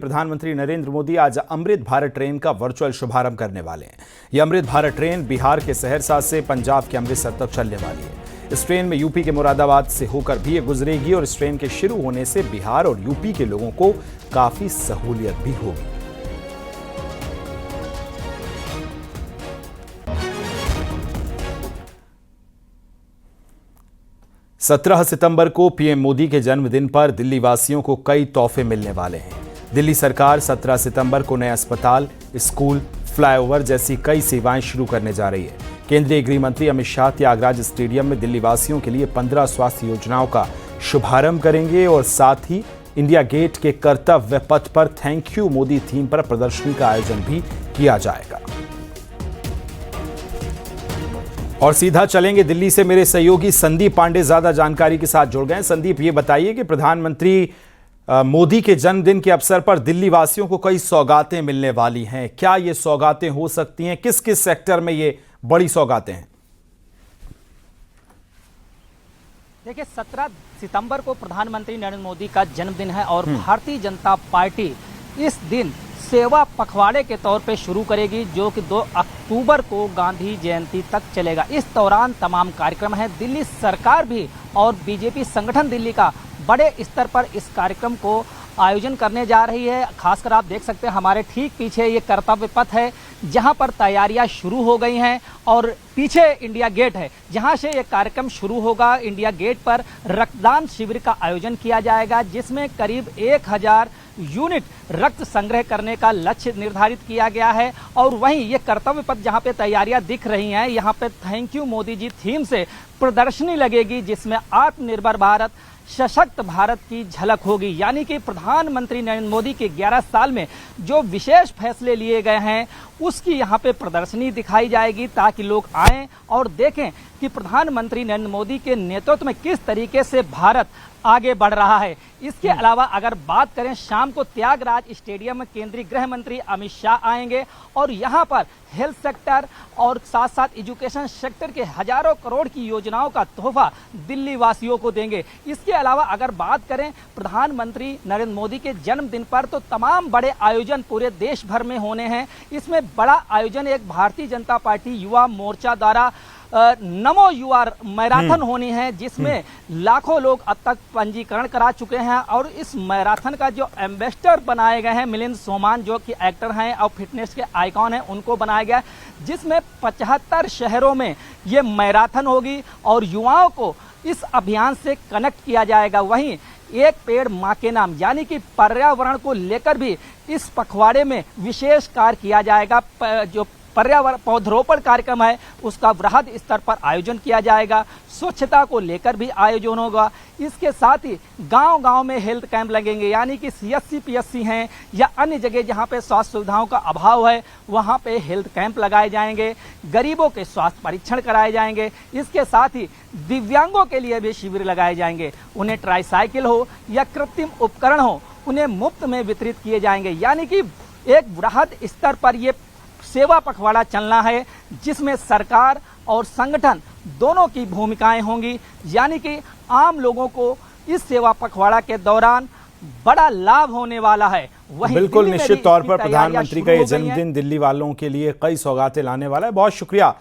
प्रधानमंत्री नरेंद्र मोदी आज अमृत भारत ट्रेन का वर्चुअल शुभारंभ करने वाले हैं। यह अमृत भारत ट्रेन बिहार के सहरसा से पंजाब के अमृतसर तक चलने वाली है। इस ट्रेन में यूपी के मुरादाबाद से होकर भी ये गुजरेगी और इस ट्रेन के शुरू होने से बिहार और यूपी के लोगों को काफी सहूलियत भी होगी। सत्रह सितंबर को पीएम मोदी के जन्मदिन पर दिल्ली वासियों को कई तोहफे मिलने वाले हैं। दिल्ली सरकार 17 सितंबर को नए अस्पताल, स्कूल, फ्लाईओवर जैसी कई सेवाएं शुरू करने जा रही है। केंद्रीय गृह मंत्री अमित शाह त्यागराज स्टेडियम में दिल्ली वासियों के लिए 15 स्वास्थ्य योजनाओं का शुभारंभ करेंगे और साथ ही इंडिया गेट के कर्तव्य पथ पर थैंक यू मोदी थीम पर प्रदर्शनी का आयोजन भी किया जाएगा। और सीधा चलेंगे दिल्ली से मेरे सहयोगी संदीप पांडे ज्यादा जानकारी के साथ जुड़ गए। संदीप, ये बताइए कि प्रधानमंत्री मोदी के जन्मदिन के अवसर पर दिल्ली वासियों को कई सौगातें मिलने वाली हैं। क्या ये सौगातें हो सकती हैं? किस किस सेक्टर में ये बड़ी सौगातें हैं? देखिए, 17 सितंबर को प्रधानमंत्री नरेंद्र मोदी का जन्मदिन है और भारतीय जनता पार्टी इस दिन सेवा पखवाड़े के तौर पे शुरू करेगी, जो कि 2 अक्टूबर को गांधी जयंती तक चलेगा। इस दौरान तमाम कार्यक्रम हैं। दिल्ली सरकार भी और बीजेपी संगठन दिल्ली का बड़े स्तर पर इस कार्यक्रम को आयोजन करने जा रही है। खासकर आप देख सकते हैं हमारे ठीक पीछे ये कर्तव्य पथ है, जहां पर तैयारियां शुरू हो गई हैं और पीछे इंडिया गेट है, जहां से ये कार्यक्रम शुरू होगा। इंडिया गेट पर रक्तदान शिविर का आयोजन किया जाएगा, जिसमें करीब 1000 यूनिट रक्त संग्रह करने का लक्ष्य निर्धारित किया गया है। और वहीं ये कर्तव्य पथ जहां पे तैयारियां दिख रही हैं, यहां पे thank you Modi ji theme से प्रदर्शनी लगेगी, जिसमें आत्मनिर्भर भारत, सशक्त भारत की झलक होगी। यानी कि प्रधानमंत्री नरेंद्र मोदी के 11 साल में जो विशेष फैसले लिए गए हैं, उसकी यहाँ पे प्रदर्शनी दिखाई जाएगी, ताकि लोग आएं और देखें कि प्रधानमंत्री नरेंद्र मोदी के नेतृत्व में किस तरीके से भारत आगे बढ़ रहा है। इसके अलावा अगर बात करें, शाम को त्यागराज स्टेडियम में केंद्रीय गृह मंत्री अमित शाह आएंगे और यहाँ पर हेल्थ सेक्टर और साथ साथ एजुकेशन सेक्टर के हजारों करोड़ की योजनाओं का तोहफा दिल्ली वासियों को देंगे। इसके अलावा अगर बात करें प्रधानमंत्री नरेंद्र मोदी के जन्मदिन पर, तो तमाम बड़े आयोजन पूरे देश भर में होने हैं। इसमें बड़ा आयोजन एक भारतीय जनता पार्टी युवा मोर्चा द्वारा नमो युवा मैराथन होनी है, जिसमें लाखों लोग अब तक पंजीकरण करा चुके हैं। और इस मैराथन का जो एम्बेसडर बनाए गए हैं, मिलिंद सोमान जो कि एक्टर हैं और फिटनेस के आइकॉन हैं, उनको बनाया गया, जिसमें 75 शहरों में ये मैराथन होगी और युवाओं को इस अभियान से कनेक्ट किया जाएगा। वहीं एक पेड़ मां के नाम, यानी कि पर्यावरण को लेकर भी इस पखवाड़े में विशेष कार्य किया जाएगा। जो पर्यावरण पौधरोपण कार्यक्रम है, उसका वृहद स्तर पर आयोजन किया जाएगा। स्वच्छता को लेकर भी आयोजन होगा। इसके साथ ही गांव-गांव में हेल्थ कैंप लगेंगे, यानी कि सीएससी पीएससी हैं या अन्य जगह जहां पे स्वास्थ्य सुविधाओं का अभाव है, वहां पे हेल्थ कैंप लगाए जाएंगे। गरीबों के स्वास्थ्य परीक्षण कराए जाएंगे। इसके साथ ही दिव्यांगों के लिए भी शिविर लगाए जाएंगे। उन्हें ट्राईसाइकिल हो या कृत्रिम उपकरण हो, उन्हें मुफ्त में वितरित किए जाएंगे। यानी कि एक वृहद स्तर पर ये सेवा पखवाड़ा चलना है, जिसमें सरकार और संगठन दोनों की भूमिकाएं होंगी। यानी कि आम लोगों को इस सेवा पखवाड़ा के दौरान बड़ा लाभ होने वाला है। वहीं बिल्कुल निश्चित तौर पर प्रधानमंत्री का ये जन्मदिन दिल्ली वालों के लिए कई सौगातें लाने वाला है। बहुत शुक्रिया।